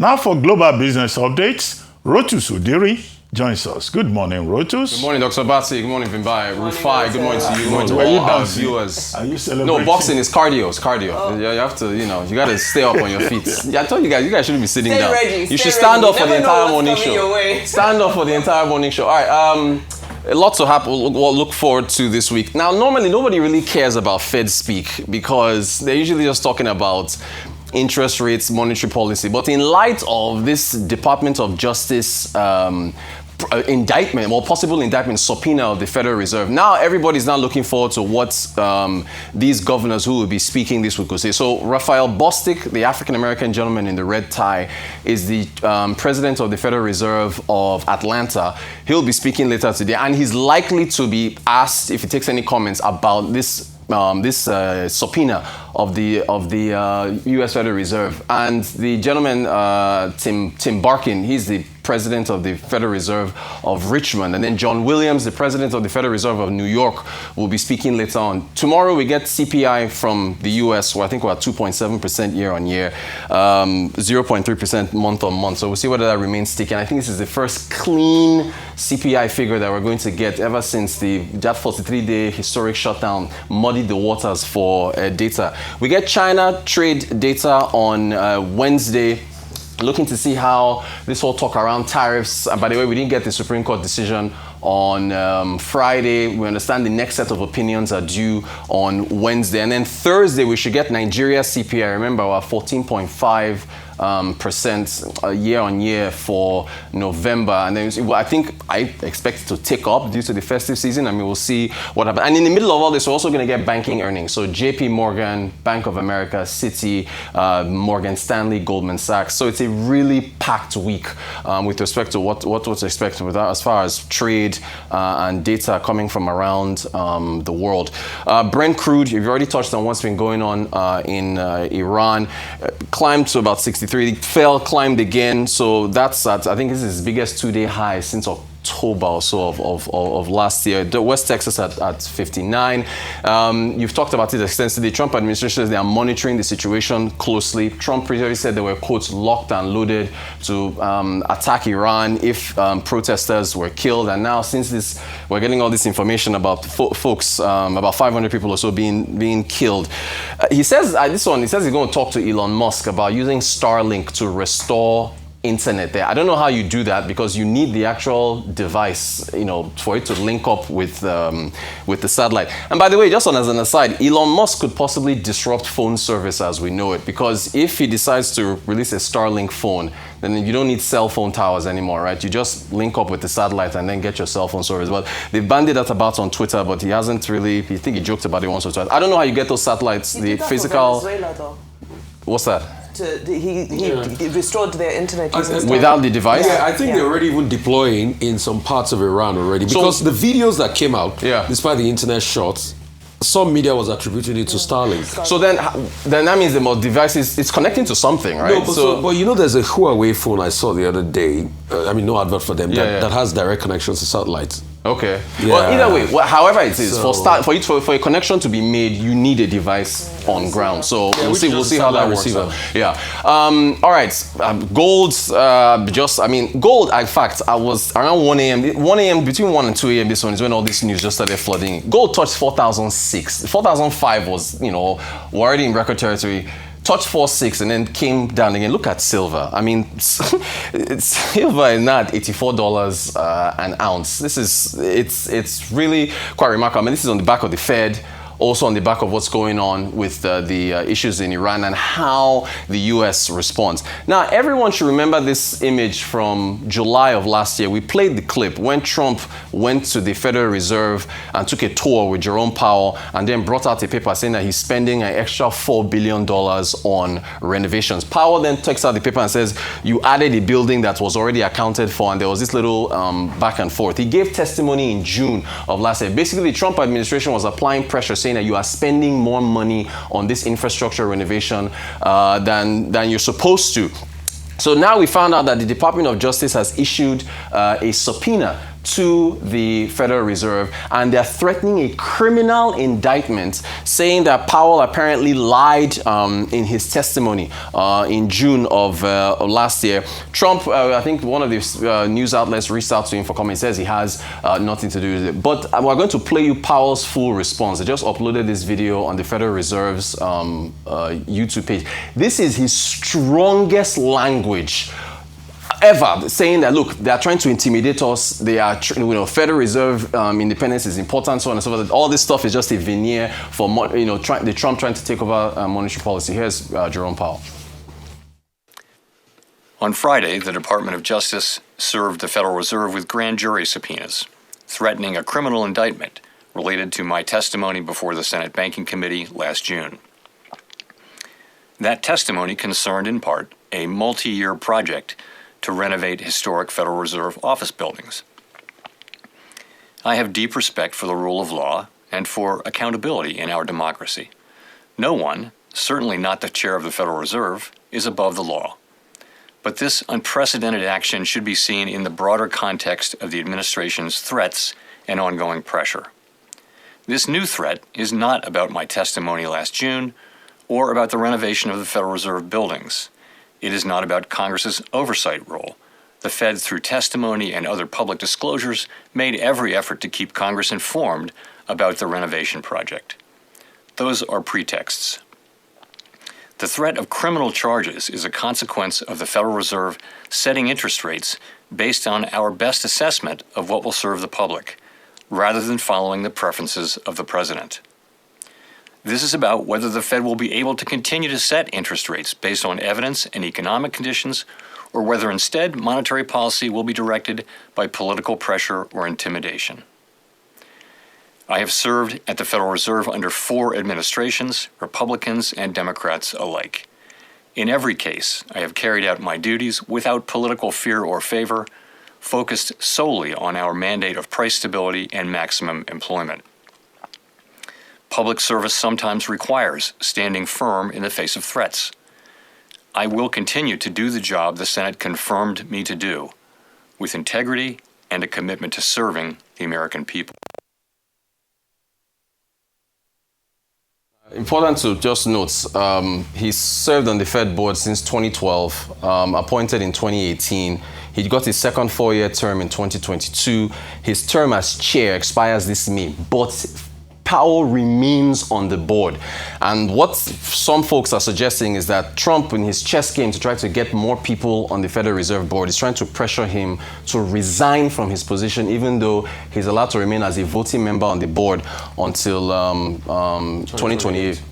Now for global business updates, Rotus Oddiri joins us. Good morning, Rotus. Good morning, Dr. Batsi. Good morning, Vimbai. Rufai. Good morning to you. Good morning to all our viewers. Are you celebrating? No, boxing is cardio. It's cardio. Oh. You have to, you got to stay up on your feet. Yeah, I told you guys shouldn't be sitting down. You should stand up for the entire morning show. Stand up for the entire morning show. All right. Lots to happen. We'll look forward to this week. Now, normally nobody really cares about Fed speak because they're usually just talking about interest rates, monetary policy. But in light of this Department of Justice indictment, or possible indictment, subpoena of the Federal Reserve, now everybody's now looking forward to what these governors who will be speaking this week will say. So Raphael Bostic, the African-American gentleman in the red tie, is the president of the Federal Reserve of Atlanta. He'll be speaking later today, and he's likely to be asked if he takes any comments about this subpoena of the U.S. Federal Reserve. And the gentleman, Tim Barkin, he's the president of the Federal Reserve of Richmond. And then John Williams, the president of the Federal Reserve of New York, will be speaking later on. Tomorrow we get CPI from the U.S., where I think we're at 2.7% year on year, 0.3% month on month. So we'll see whether that remains sticky. And I think this is the first clean CPI figure that we're going to get ever since that 43-day historic shutdown muddied the waters for data. We get China trade data on Wednesday, looking to see how this whole talk around tariffs. And by the way, we didn't get the Supreme Court decision on Friday. We understand the next set of opinions are due on Wednesday. And then Thursday, we should get Nigeria CPI. Remember, we're 14.5% year on year for November. And then I expect it to tick up due to the festive season. I mean, we'll see what happens. And in the middle of all this, we're also going to get banking earnings. So JP Morgan, Bank of America, Citi, Morgan Stanley, Goldman Sachs. So it's a really packed week with respect to what to expect with that, as far as trade and data coming from around the world. Brent crude, you've already touched on what's been going on in Iran, climbed to about 63. It fell, climbed again. So that's I think this is his biggest two-day high since October or so of last year. West Texas at 59. You've talked about it extensively. The Trump administration says they are monitoring the situation closely. Trump previously said they were, quote, locked and loaded to attack Iran if protesters were killed. And now, since we're getting all this information about folks, about 500 people or so being killed. He says he's going to talk to Elon Musk about using Starlink to restore internet there. I don't know how you do that because you need the actual device, for it to link up with the satellite. And by the way, just as an aside, Elon Musk could possibly disrupt phone service as we know it, because if he decides to release a Starlink phone, then you don't need cell phone towers anymore, right? You just link up with the satellite and then get your cell phone service. But they've bandied that about on Twitter, but he hasn't really. I think he joked about it once or twice. I don't know how you get those satellites. The physical. For Venezuela, though. What's that? He restored their internet without the device. Yeah, I think they're already even deploying in some parts of Iran already, because the videos that came out, despite the internet shots, some media was attributing it to Starlink. So then that means the device is connecting to something, right? No, but there's a Huawei phone I saw the other day. No advert for them that has direct connections to satellites. Okay. Yeah. Well, either way, however it is, for a connection to be made, you need a device on ground. So we'll see how that works out. Yeah. All right. Gold. Gold. In fact, I was around 1 a.m. 1 a.m. between 1 and 2 a.m. This one is when all this news just started flooding. Gold touched 4,006. 4,005 was we're already in record territory. Touched 4.6 and then came down again. Look at silver. I mean, silver is now at $84 an ounce. It's really quite remarkable. I mean, this is on the back of the Fed, also on the back of what's going on with the issues in Iran and how the U.S. responds. Now, everyone should remember this image from July of last year. We played the clip when Trump went to the Federal Reserve and took a tour with Jerome Powell and then brought out a paper saying that he's spending an extra $4 billion on renovations. Powell then takes out the paper and says, you added a building that was already accounted for, and there was this little back and forth. He gave testimony in June of last year. Basically, the Trump administration was applying pressure, saying that you are spending more money on this infrastructure renovation than you're supposed to. So now we found out that the Department of Justice has issued a subpoena to the Federal Reserve, and they're threatening a criminal indictment, saying that Powell apparently lied in his testimony in June of last year. Trump, I think one of the news outlets reached out to him for comment. He says he has nothing to do with it. But we're going to play you Powell's full response. I just uploaded this video on the Federal Reserve's YouTube page. This is his strongest language ever, saying that, look, they are trying to intimidate us. They are, Federal Reserve independence is important, so on and so forth. All this stuff is just a veneer for, the Trump trying to take over monetary policy. Here's Jerome Powell. On Friday, the Department of Justice served the Federal Reserve with grand jury subpoenas, threatening a criminal indictment related to my testimony before the Senate Banking Committee last June. That testimony concerned, in part, a multi-year project to renovate historic Federal Reserve office buildings. I have deep respect for the rule of law and for accountability in our democracy. No one, certainly not the chair of the Federal Reserve, is above the law. But this unprecedented action should be seen in the broader context of the administration's threats and ongoing pressure. This new threat is not about my testimony last June or about the renovation of the Federal Reserve buildings. It is not about Congress's oversight role. The Fed, through testimony and other public disclosures, made every effort to keep Congress informed about the renovation project. Those are pretexts. The threat of criminal charges is a consequence of the Federal Reserve setting interest rates based on our best assessment of what will serve the public, rather than following the preferences of the president. This is about whether the Fed will be able to continue to set interest rates based on evidence and economic conditions, or whether instead monetary policy will be directed by political pressure or intimidation. I have served at the Federal Reserve under 4 administrations, Republicans and Democrats alike. In every case, I have carried out my duties without political fear or favor, focused solely on our mandate of price stability and maximum employment. Public service sometimes requires standing firm in the face of threats. I will continue to do the job the Senate confirmed me to do, with integrity and a commitment to serving the American people. Important to just note, he's served on the Fed board since 2012, appointed in 2018. He got his second 4-year term in 2022. His term as chair expires this May, but Powell remains on the board. And what some folks are suggesting is that Trump, in his chess game to try to get more people on the Federal Reserve Board, is trying to pressure him to resign from his position, even though he's allowed to remain as a voting member on the board until 2028.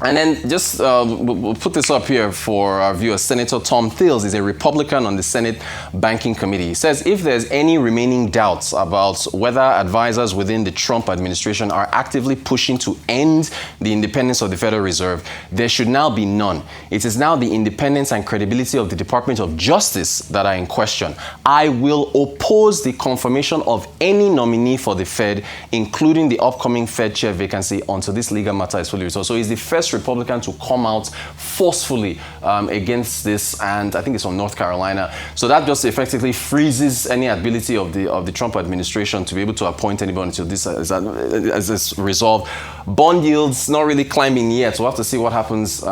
And then just we'll put this up here for our viewers. Senator Tom Tillis is a Republican on the Senate Banking Committee. He says if there's any remaining doubts about whether advisors within the Trump administration are actively pushing to end the independence of the Federal Reserve, there should now be none. It is now the independence and credibility of the Department of Justice that are in question. I will oppose the confirmation of any nominee for the Fed, including the upcoming Fed chair vacancy, until this legal matter is fully resolved. So he's the first Republican to come out forcefully against this, and I think it's from North Carolina. So that just effectively freezes any ability of the Trump administration to be able to appoint anybody until this is resolved. Bond yields not really climbing yet. We'll have to see what happens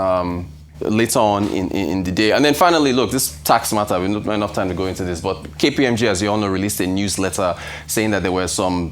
later on in the day. And then finally, look, this tax matter, we don't have enough time to go into this, but KPMG, as you all know, released a newsletter saying that there were some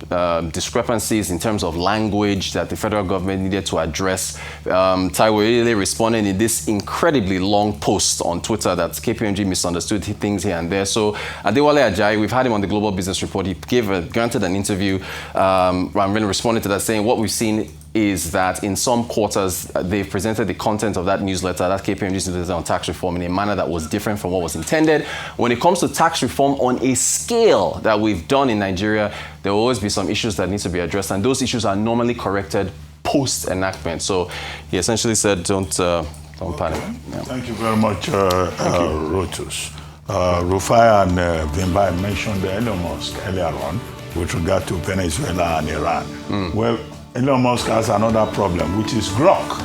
discrepancies in terms of language that the federal government needed to address. Taiwo really responded in this incredibly long post on Twitter that KPMG misunderstood things here and there. So Adewale Ajayi, we've had him on the Global Business Report. He granted an interview. I'm going to respond to that, saying what we've seen is that in some quarters, they've presented the content of that newsletter, that KPMG newsletter on tax reform, in a manner that was different from what was intended. When it comes to tax reform on a scale that we've done in Nigeria, there will always be some issues that need to be addressed, and those issues are normally corrected post-enactment. So he essentially said, don't panic. Yeah. Thank you very much, Rotus. Rufai and Vimbai mentioned Elon Musk earlier on with regard to Venezuela and Iran. Well, Elon Musk has another problem, which is Grok,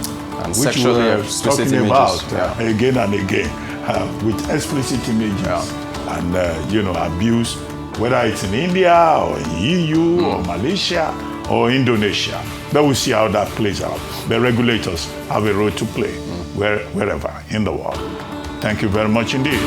and which we're talking about again and again, with explicit images and abuse whether it's in India or in EU or Malaysia or Indonesia. But we'll see how that plays out. The regulators have a role to play wherever in the world. Thank you very much indeed.